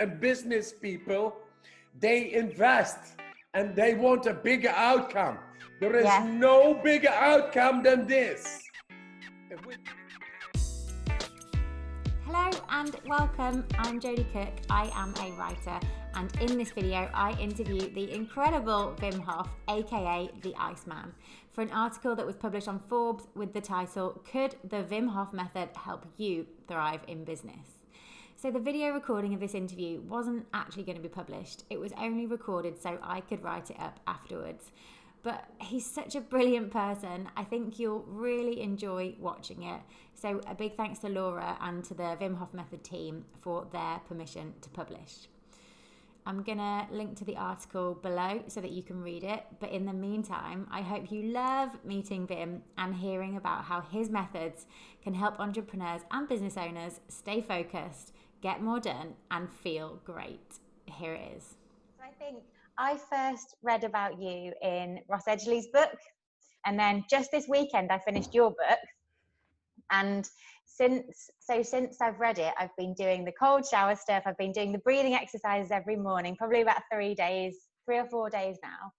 and business people, they invest and they want a bigger outcome. There is no bigger outcome than this. Hello and welcome. I'm Jodie Cook. I am a writer, and in this video I interview the incredible Wim Hof, aka the Iceman, for an article that was published on Forbes with the title, "Could the Wim Hof Method help you thrive in business?" So the video recording of this interview wasn't actually going to be published. It was only recorded so I could write it up afterwards. But he's such a brilliant person. I think you'll really enjoy watching it. So a big thanks to Laura and to the Wim Hof Method team for their permission to publish. I'm going to link to the article below so that you can read it. But in the meantime, I hope you love meeting Wim and hearing about how his methods can help entrepreneurs and business owners stay focused, get more done, and feel great. Here it is. I think I first read about you in Ross Edgley's book, and then just this weekend I finished your book. And since I've read it, I've been doing the cold shower stuff. I've been doing the breathing exercises every morning, probably about 3 or 4 days now.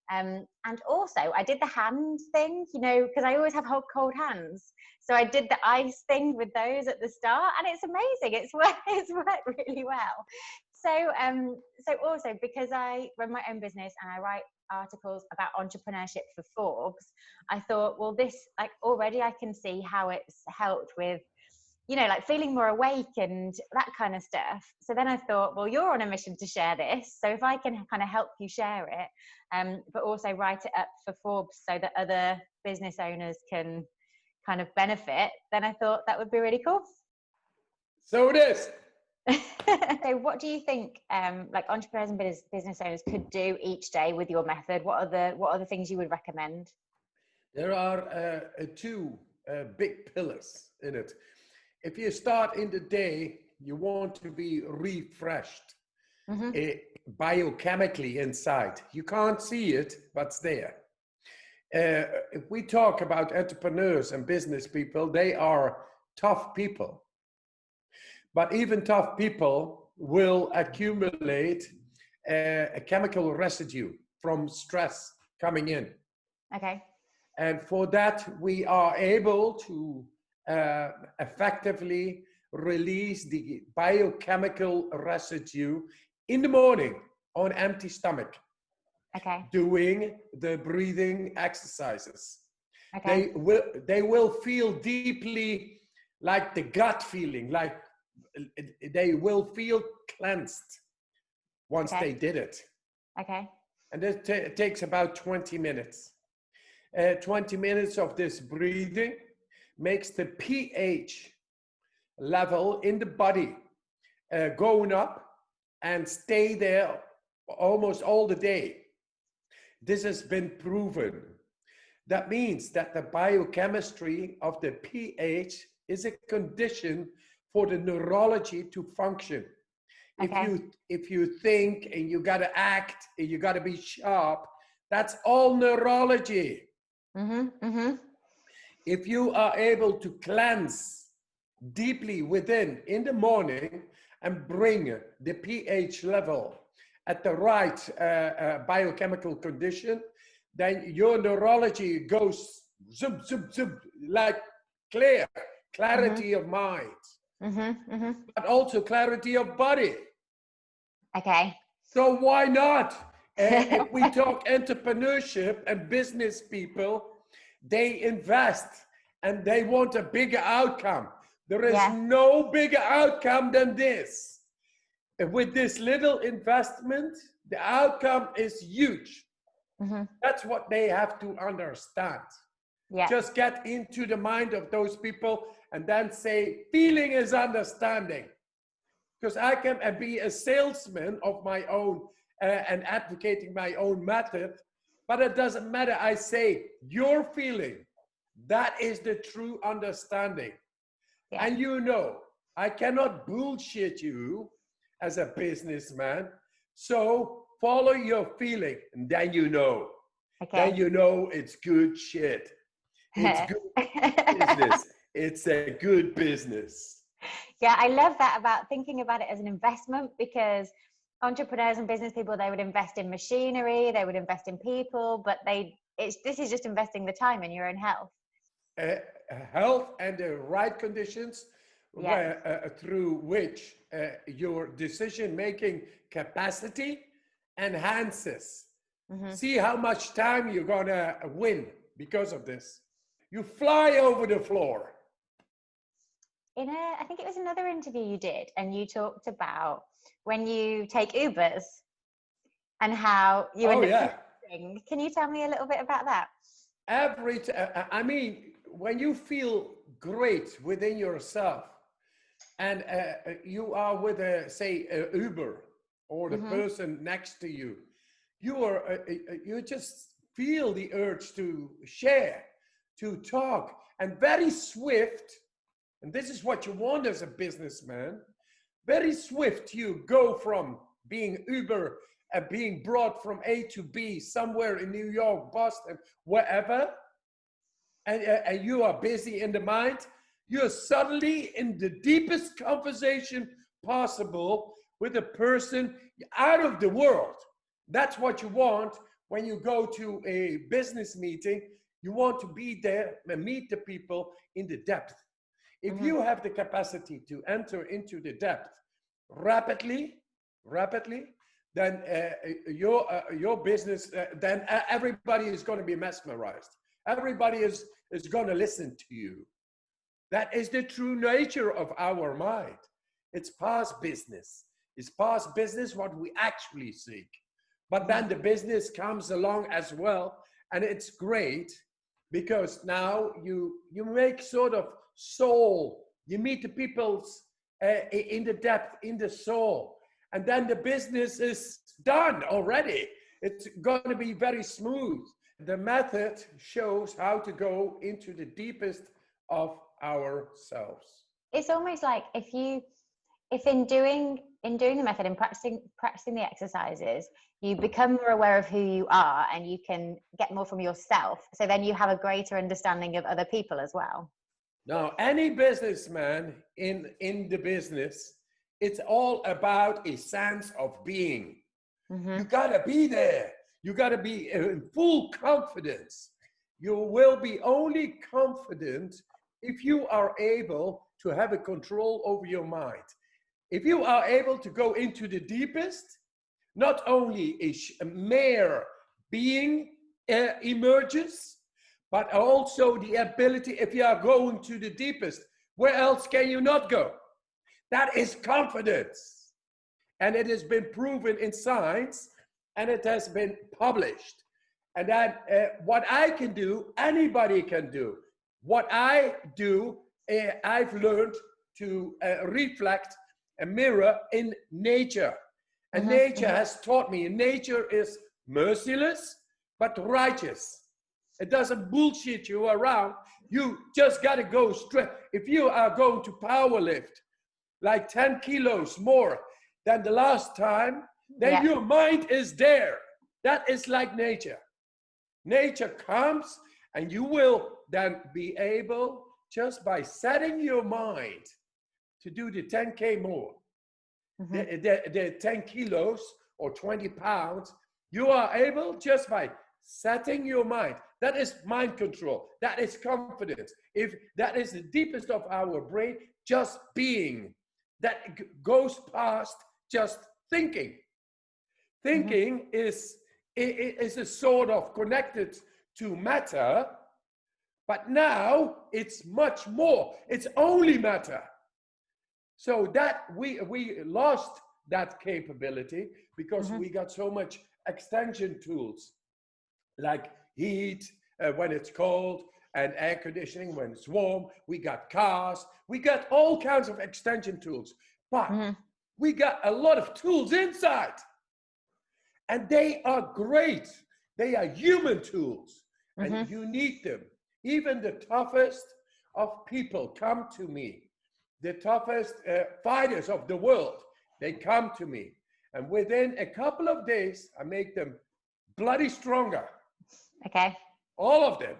And also I did the hand thing, because I always have cold hands. So I did the ice thing with those at the start, and it's amazing. It's worked really well. So also because I run my own business and I write articles about entrepreneurship for Forbes, I thought, well, this, already I can see how it's helped with, feeling more awake and that kind of stuff. So then I thought, well, you're on a mission to share this. So if I can kind of help you share it, but also write it up for Forbes so that other business owners can kind of benefit, then I thought that would be really cool. So it is. So what do you think entrepreneurs and business owners could do each day with your method? What are the things you would recommend? There are two big pillars in it. If you start in the day, you want to be refreshed biochemically inside. You can't see it, but it's there. If we talk about entrepreneurs and business people, they are tough people. But even tough people will accumulate a chemical residue from stress coming in. Okay. And for that, we are able to effectively release the biochemical residue in the morning on empty stomach. Okay. Doing the breathing exercises. Okay. They will feel deeply like the gut feeling, like they will feel cleansed once they did it. Okay. And it takes about 20 minutes. 20 minutes of this breathing makes the pH level in the body going up and stay there almost all the day. This has been proven. That means that the biochemistry of the pH is a condition for the neurology to function. Okay. If you think and you got to act and you got to be sharp, that's all neurology. If you are able to cleanse deeply within in the morning and bring the pH level at the right biochemical condition, then your neurology goes zoom, zoom, zoom, like clarity of mind. But also clarity of body. Okay. So why not? If we talk entrepreneurship and business people, they invest and they want a bigger outcome. There is no bigger outcome than this. With this little investment, the outcome is huge. That's what they have to understand. Yeah. Just get into the mind of those people and then say, feeling is understanding. Because I can be a salesman of my own and advocating my own method, but it doesn't matter. I say, your feeling, that is the true understanding. Yeah. And I cannot bullshit you as a businessman. So follow your feeling, and then Then it's good shit. It's good business. It's a good business. Yeah, I love that about thinking about it as an investment, because entrepreneurs and business people, they would invest in machinery, they would invest in people, but this is just investing the time in your own health. uh, Health and the right conditions Yeah. through which your decision-making capacity enhances. See how much time you're gonna win because of this. You fly over the floor. I think it was another interview you did, and you talked about when you take Ubers and how you end up connecting. Can you tell me a little bit about that? I mean, when you feel great within yourself, and you are with say Uber or the person next to you, you just feel the urge to share, to talk, and very swift. And this is what you want as a businessman. Very swift, you go from being Uber and being brought from A to B somewhere in New York, Boston, wherever, and you are busy in the mind. You're suddenly in the deepest conversation possible with a person out of the world. That's what you want when you go to a business meeting. You want to be there and meet the people in the depth. If you have the capacity to enter into the depth rapidly, then your business, then everybody is going to be mesmerized. Everybody is going to listen to you. That is the true nature of our mind. It's past business. It's past business what we actually seek. But then the business comes along as well, and it's great because now you make sort of soul. You meet the people's in the depth, in the soul, and then the business is done already. It's going to be very smooth. The method shows how to go into the deepest of ourselves. It's almost like if in doing the method and practicing the exercises, you become more aware of who you are and you can get more from yourself. So then you have a greater understanding of other people as well. Now, any businessman in the business, it's all about a sense of being. You gotta be there. You gotta be in full confidence. You will be only confident if you are able to have a control over your mind. If you are able to go into the deepest, not only a mere being emerges, but also the ability, if you are going to the deepest, where else can you not go? That is confidence. And it has been proven in science, and it has been published. And that what I can do, anybody can do. What I do, I've learned to reflect a mirror in nature. And nature has taught me, nature is merciless, but righteous. It doesn't bullshit you around. You just got to go straight. If you are going to power lift like 10 kilos more than the last time, then your mind is there. That is like nature. Nature comes, and you will then be able, just by setting your mind to do the 10K more, the 10 kilos or 20 pounds, you are able just by setting your mind. That is mind control. That is confidence. If that is the deepest of our brain, just being. That goes past just thinking. Thinking is a sort of connected to matter, but now it's much more. It's only matter. So that we lost that capability because we got so much extension tools like heat when it's cold and air conditioning when it's warm. We got cars. We got all kinds of extension tools, but we got a lot of tools inside, and they are great. They are human tools, and you need them. Even the toughest of people come to me. The toughest fighters of the world, they come to me. And within a couple of days, I make them bloody stronger. Okay. All of them.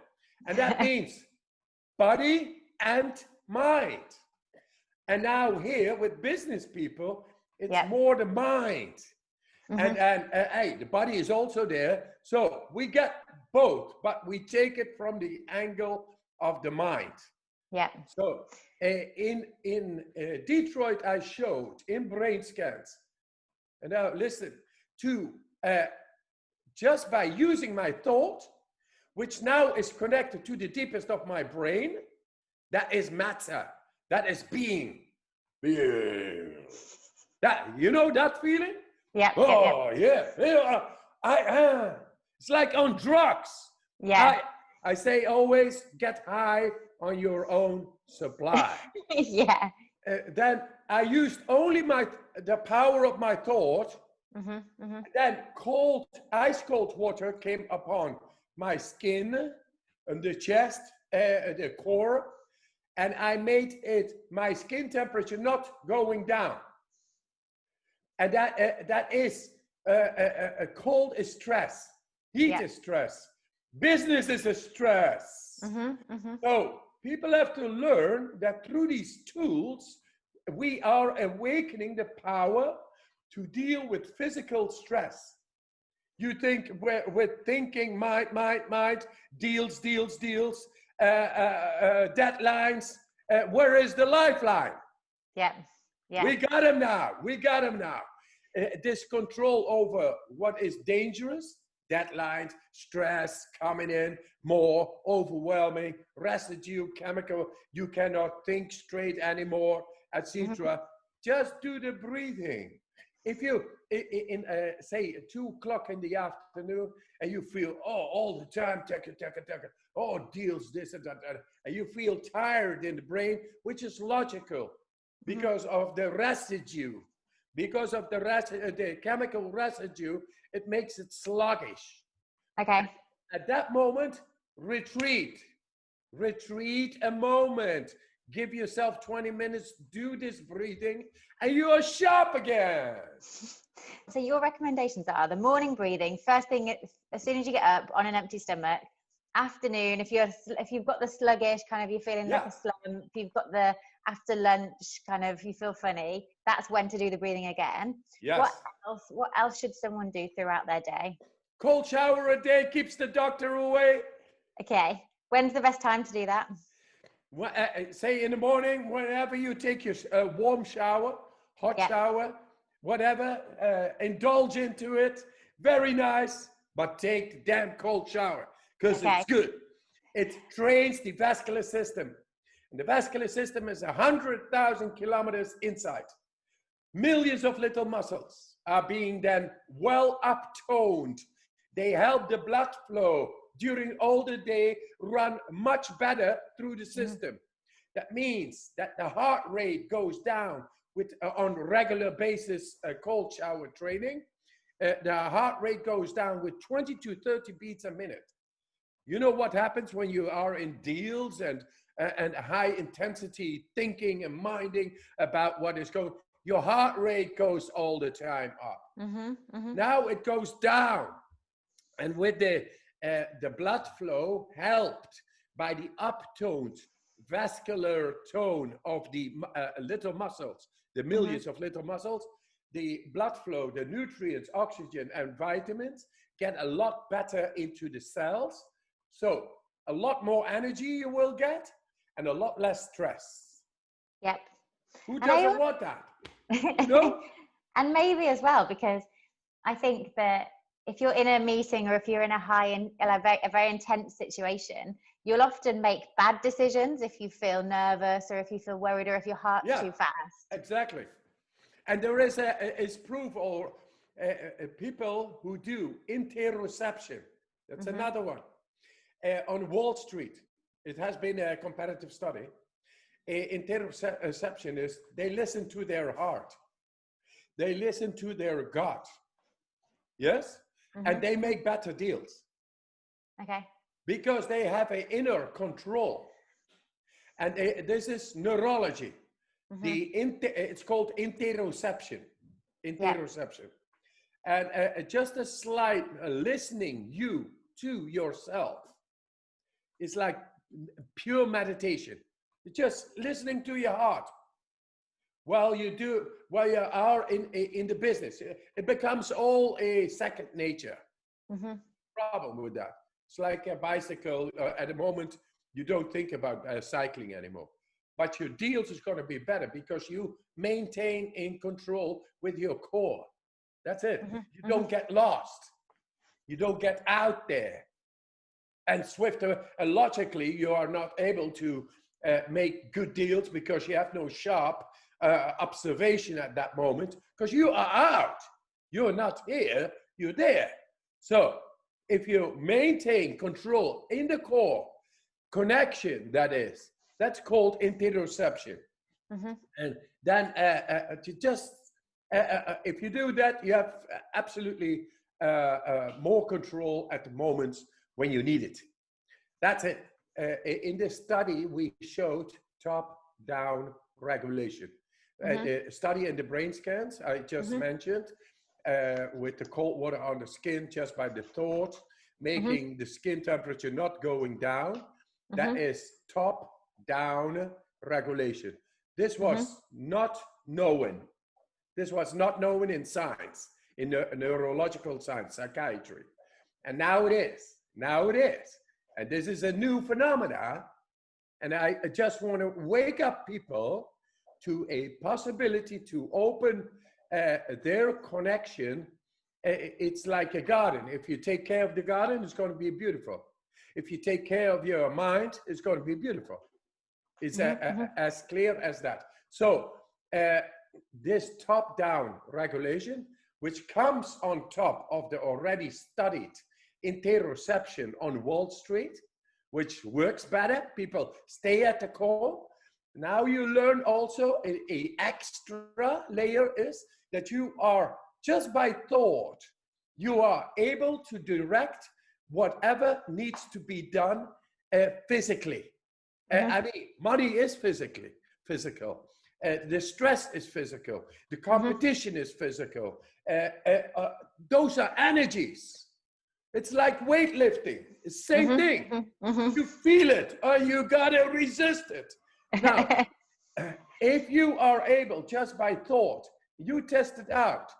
And that means body and mind. And now here with business people, it's Yeah. more the mind. Mhm. And hey, the body is also there. So we get both, but we take it from the angle of the mind. Yeah. So in Detroit, I showed in brain scans. And now listen to just by using my thought, which now is connected to the deepest of my brain, that is matter, that is being. That, you know that feeling? Yeah. Oh, yeah. It's like on drugs. Yeah. I say always get high on your own supply. Yeah. Then I used only the power of my thought. Mhm. Mhm. Then ice cold water came upon my skin and the chest, the core, and I made my skin temperature not going down. And that is cold is stress, heat is stress, business is a stress. Mhm. Mhm. So people have to learn that through these tools, we are awakening the power to deal with physical stress. You think with thinking, might, deals, deadlines. Where is the lifeline? Yeah. Yeah. We got him now. We got him now. This control over what is dangerous, deadlines, stress coming in, more overwhelming, residue, chemical, you cannot think straight anymore, etc. Just do the breathing. If you, say 2 o'clock in the afternoon, and you feel, all the time, deals, this and that, and you feel tired in the brain, which is logical because of the residue. Because of the chemical residue, it makes it sluggish. Okay. At that moment, retreat a moment. Give yourself 20 minutes, do this breathing, and you are sharp again. So your recommendations are the morning breathing, first thing as soon as you get up on an empty stomach. Afternoon, if you've got the sluggish kind of, you're feeling like a slump, if you've got the after lunch kind of, you feel funny, that's when to do the breathing again. Yes. What else should someone do throughout their day? Cold shower a day keeps the doctor away. Okay. When's the best time to do that? Say in the morning, whenever you take your warm shower, hot shower, whatever, indulge into it. Very nice, but take the damn cold shower because it's good. It trains the vascular system. And the vascular system is 100,000 kilometers inside. Millions of little muscles are being then well up-toned. They help the blood flow during all the day run much better through the system. That means that the heart rate goes down with on regular basis cold shower training. The heart rate goes down with 20 to 30 beats a minute. You know what happens when you are in deals and high intensity thinking and minding about what is going on? Your heart rate goes all the time up. Now it goes down. And with the blood flow helped by the uptoned vascular tone of the little muscles, the millions of little muscles, the blood flow, the nutrients, oxygen, and vitamins get a lot better into the cells. So a lot more energy you will get and a lot less stress. Yep. Who doesn't want that? You know? And maybe as well, because I think that if you're in a meeting or if you're in a very intense situation, you'll often make bad decisions if you feel nervous or if you feel worried or if your heart's too fast. Exactly. And there is proof or people who do interoception. That's another one. On Wall Street, it has been a comparative study. Interoception is they listen to their heart. They listen to their gut. Yes? And they make better deals. Okay. Because they have an inner control. And this is neurology. It's called interoception. Interoception. And just a slight listening to yourself is like pure meditation. It's just listening to your heart. while you are in the business, it becomes all a second nature. Problem with that. It's like a bicycle. At the moment, you don't think about cycling anymore. But your deals is going to be better because you maintain in control with your core. That's it. You don't get lost. You don't get out there. And logically, you are not able to make good deals because you have no sharp observation at that moment because you are out. You're not here, you're there. So if you maintain control in the core, connection, that's called interoception. And then if you do that, you have absolutely more control at the moments when you need it. That's it. In this study, we showed top-down regulation. The study in the brain scans I just mentioned, with the cold water on the skin just by the thought, making the skin temperature not going down. That is top-down regulation. This was not known. This was not known in science, in neurological science, psychiatry. And now it is. Now it is. And this is a new phenomenon. And I just want to wake up people to a possibility to open their connection. It's like a garden. If you take care of the garden, it's going to be beautiful. If you take care of your mind, it's going to be beautiful. It's as clear as that. So this top-down regulation, which comes on top of the already studied interoception on Wall Street, which works better. People stay at the core. Now you learn also an extra layer is that you are, just by thought, you are able to direct whatever needs to be done physically. I mean, money is physical. The stress is physical. The competition is physical. Those are energies. It's like weightlifting. It's the same thing. You feel it or you gotta resist it. Now, if you are able, just by thought, you test it out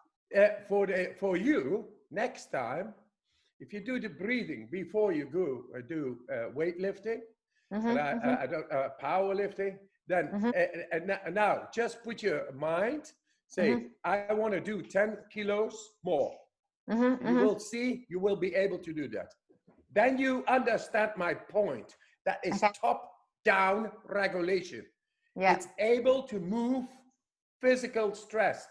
for you next time. If you do the breathing before you go do weightlifting, powerlifting, then now just put your mind, say, I want to do 10 kilos more. You will see, you will be able to do that. Then you understand my point. That is top-down regulation. It's able to move physical stress.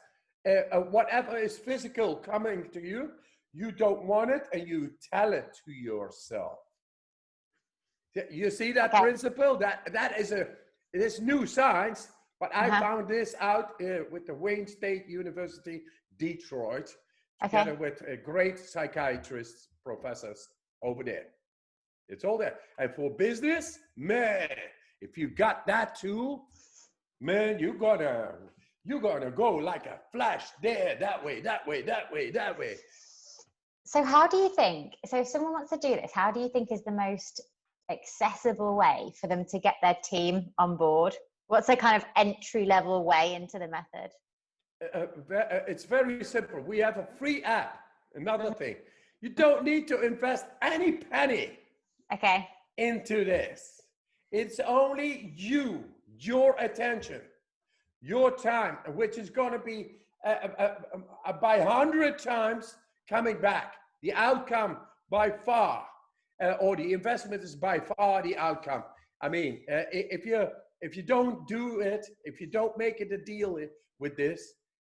Whatever is physical coming to you, you don't want it, and you tell it to yourself. You see that principle? That is it is new science, but I found this out with the Wayne State University, Detroit, together with great psychiatrists, professors over there. It's all there. And for business, man, if you got that tool, man, you're gonna go like a flash there, that way, that way, that way, that way. So how do you think, so if someone wants to do this, how do you think is the most accessible way for them to get their team on board? What's a kind of entry level way into the method? It's very simple. We have a free app. Another thing, you don't need to invest any penny into this. It's only you, your attention, your time, which is going to be by 100 times coming back. The outcome by far, or the investment is by far the outcome. I mean, if you don't do it, if you don't make it a deal with this,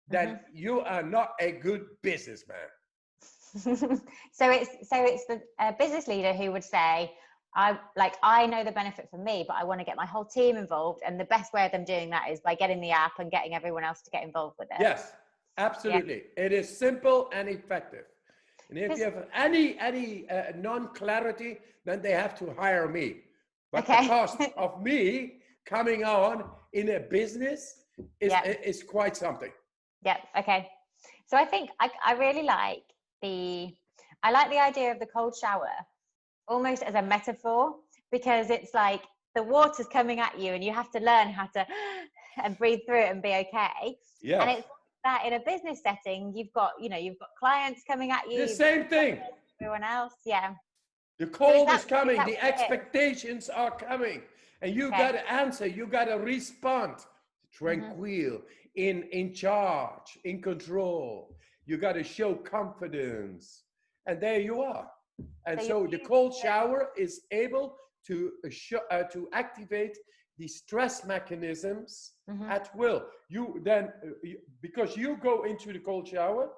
then you are not a good businessman. So it's the business leader who would say, I know the benefit for me, but I want to get my whole team involved, and the best way of them doing that is by getting the app and getting everyone else to get involved with it. Yes, absolutely. Yeah. It is simple and effective. And if you have any non-clarity, then they have to hire me. But the cost of me coming on in a business is quite something. Yeah. Okay. So I think I really like the idea of the cold shower almost as a metaphor, because it's like the water's coming at you and you have to learn how to and breathe through it and be okay. Yes. And it's that in a business setting, you've got clients coming at you. The same thing. Everyone else, yeah. The call is Is coming. that The what it is? expectations are coming. And you Okay. got to answer. You got to respond. Tranquil, in charge, in control. You got to show confidence. And there you are. And so the cold shower is able to activate the stress mechanisms at will. You then, because you go into the cold shower,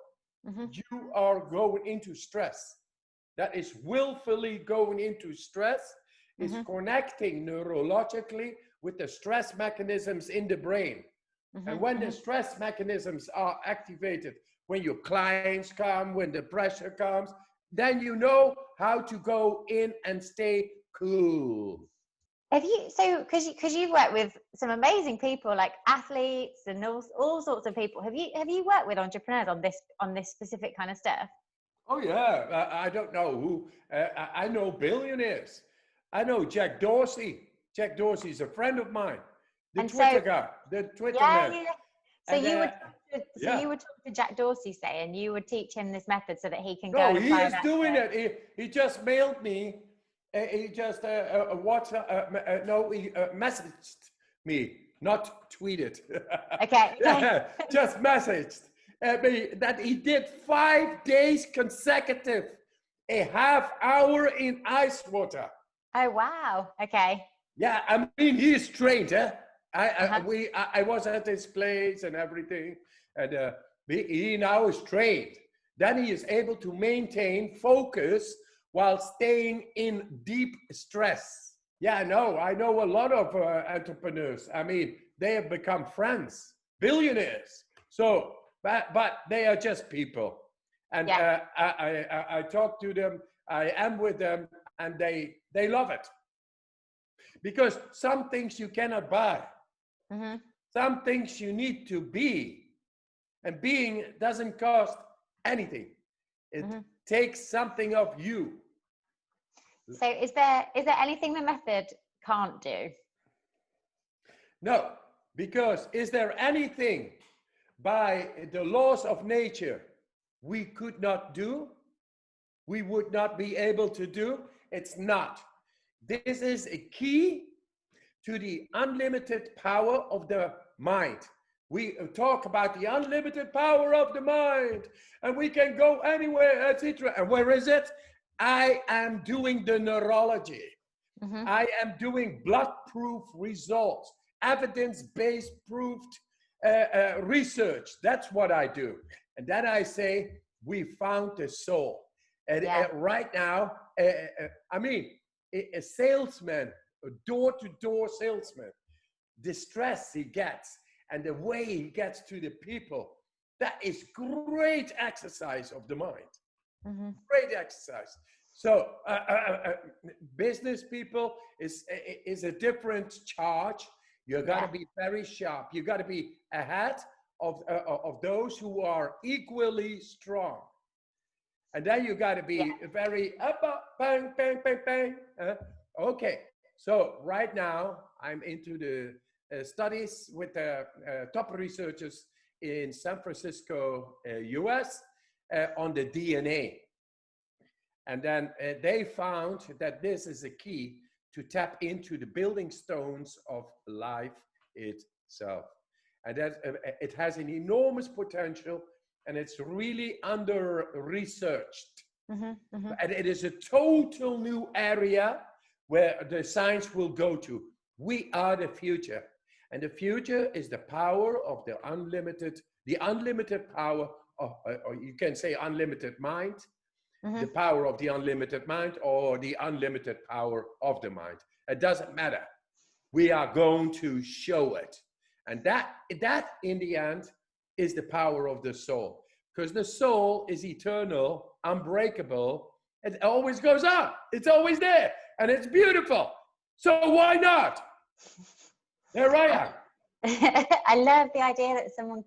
you are going into stress. That is willfully going into stress, is connecting neurologically with the stress mechanisms in the brain. And when the stress mechanisms are activated, when your clients come, when the pressure comes, then you know how to go in and stay cool. Have you, so because you've worked with some amazing people like athletes and all sorts of people, have you worked with entrepreneurs on this specific kind of stuff? Oh yeah, I don't know who. I know billionaires. I know Jack Dorsey. Jack Dorsey is a friend of mine. The Twitter guy, the Twitter man. Yeah. So And, you would talk to Jack Dorsey, say, and you would teach him this method so that he can go. No, and he apply is that doing to... it. He just mailed me. He just messaged me, not tweeted. Okay. Just messaged me that he did 5 days consecutive, a half hour in ice water. Oh wow. Okay. Yeah, I mean he's trained. I was at his place and everything, and he now is trained. Then he is able to maintain focus while staying in deep stress. Yeah, I know a lot of entrepreneurs. I mean, they have become friends, billionaires. So, but they are just people. And I talk to them, I am with them, and they love it. Because some things you cannot buy. Some things you need to be. And being doesn't cost anything. It takes something of you. So is there anything the method can't do? No, because is there anything by the laws of nature we could not do? We would not be able to do? It's not. This is a key to the unlimited power of the mind. We talk about the unlimited power of the mind, and we can go anywhere, etc. And where is it? I am doing the neurology. I am doing blood-proof results, evidence-based proved research. That's what I do. And then I say, we found the soul. And right now, I mean, a salesman, a door-to-door salesman, the stress he gets and the way he gets to the people, that is great exercise of the mind. Great exercise. So business people is a different charge. You got to be very sharp. You got to be ahead of those who are equally strong. And then you got to be very bang, bang, bang, bang. Okay. So right now I'm into the studies with the top researchers in San Francisco, US, on the DNA. And then they found that this is a key to tap into the building stones of life itself. And that it has an enormous potential, and it's really under-researched. And it is a total new area where the science will go to. We are the future. And the future is the power of the unlimited power of, or you can say unlimited mind, the power of the unlimited mind, or the unlimited power of the mind. It doesn't matter. We are going to show it. And that in the end is the power of the soul. Because the soul is eternal, unbreakable. It always goes on. It's always there. And it's beautiful. So why not? There I am. I love the idea that someone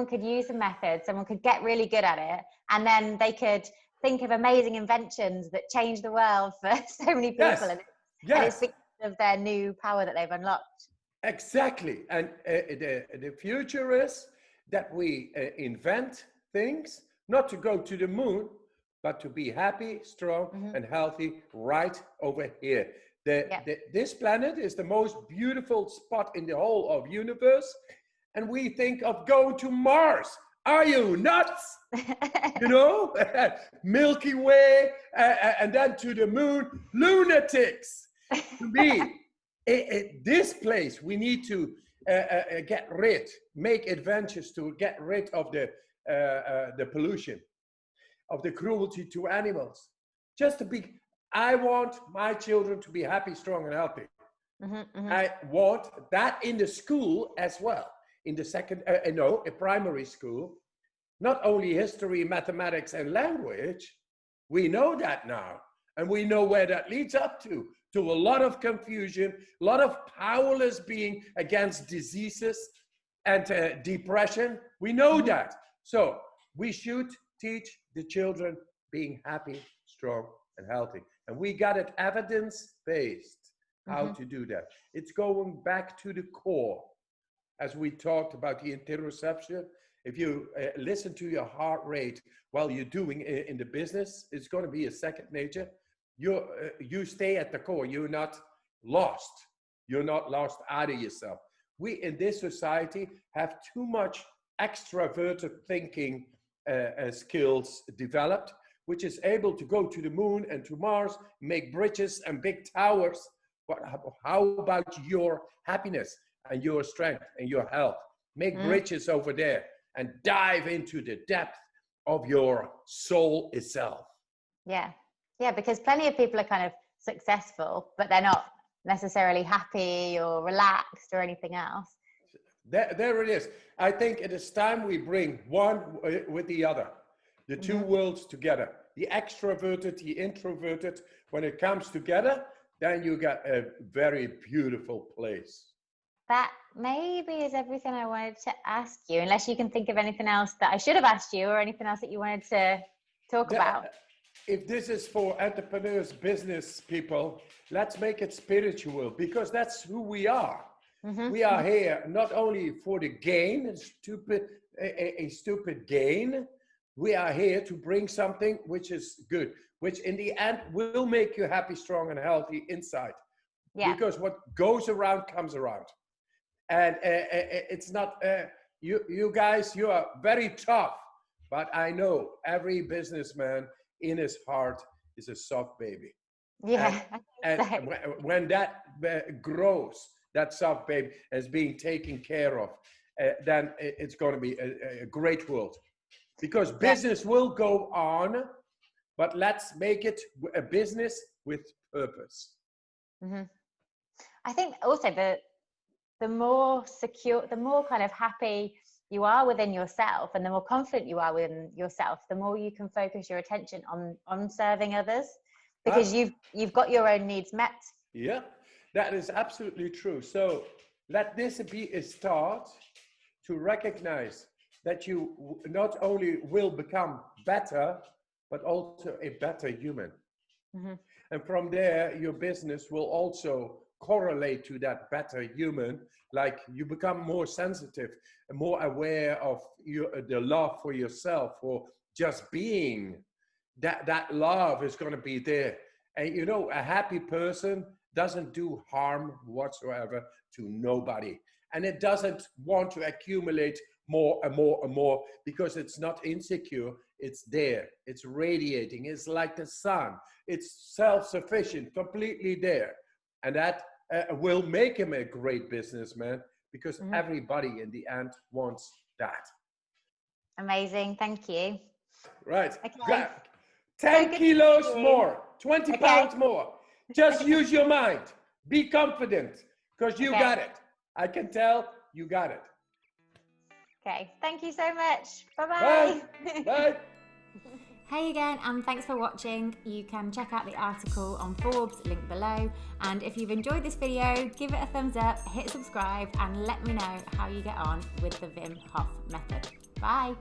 could use a method, someone could get really good at it, and then they could think of amazing inventions that change the world for so many people. And it's because of their new power that they've unlocked. Exactly. And the future is that we invent things, not to go to the moon, but to be happy, strong, Mm-hmm. and healthy right over here. Yeah. This planet is the most beautiful spot in the whole of universe. And we think of going to Mars. Are you nuts? You know, Milky Way, and then to the moon. Lunatics. To me, this place, we need to make adventures to get rid of the pollution, of the cruelty to animals. Just to be, I want my children to be happy, strong, and healthy. Mm-hmm, mm-hmm. I want that in the school as well. In the primary school, not only history, mathematics, and language. We know that now, and we know where that leads up to a lot of confusion, a lot of powerless being against diseases and depression. We know that. So we should teach the children being happy, strong, and healthy. And we got it evidence-based how to do that. It's going back to the core. As we talked about the interoception, if you listen to your heart rate while you're doing in the business, it's going to be a second nature. You stay at the core. You're not lost. You're not lost out of yourself. We in this society have too much extroverted thinking skills developed, which is able to go to the moon and to Mars, make bridges and big towers. But how about your happiness and your strength and your health? Make bridges over there and dive into the depth of your soul itself. Yeah. Yeah, because plenty of people are kind of successful, but they're not necessarily happy or relaxed or anything else. There it is. I think it is time we bring one with the other, the two worlds together. The extroverted, the introverted, when it comes together, then you got a very beautiful place. That maybe is everything I wanted to ask you, unless you can think of anything else that I should have asked you or anything else that you wanted to talk about. If this is for entrepreneurs, business people, let's make it spiritual, because that's who we are. We are here not only for the gain, a stupid gain. We are here to bring something which is good, which in the end will make you happy, strong, and healthy inside. Yeah. Because what goes around comes around. And it's not, you guys, you are very tough, but I know every businessman in his heart is a soft baby. Yeah. And when that grows, that soft baby is being taken care of, then it's going to be a great world. Because business will go on, but let's make it a business with purpose. I think also the more secure, the more kind of happy you are within yourself, and the more confident you are within yourself, the more you can focus your attention on serving others, because you've got your own needs met. Yeah, that is absolutely true. So let this be a start to recognize that you not only will become better, but also a better human. And from there, your business will also correlate to that better human. Like you become more sensitive and more aware of the love for yourself, for just being. That love is going to be there. And you know, a happy person doesn't do harm whatsoever to nobody. And it doesn't want to accumulate more and more and more, because it's not insecure. It's there. It's radiating. It's like the sun. It's self-sufficient, completely there. And that will make him a great businessman, because everybody in the end wants that. Amazing. Thank you. Right. Okay. 10 kilos more, 20 pounds more. Just use your mind. Be confident, because you got it. I can tell you got it. Okay. Thank you so much. Bye-bye. Bye. Bye. Hey again, and thanks for watching. You can check out the article on Forbes, link below. And if you've enjoyed this video, give it a thumbs up, hit subscribe, and let me know how you get on with the Wim Hof Method. Bye.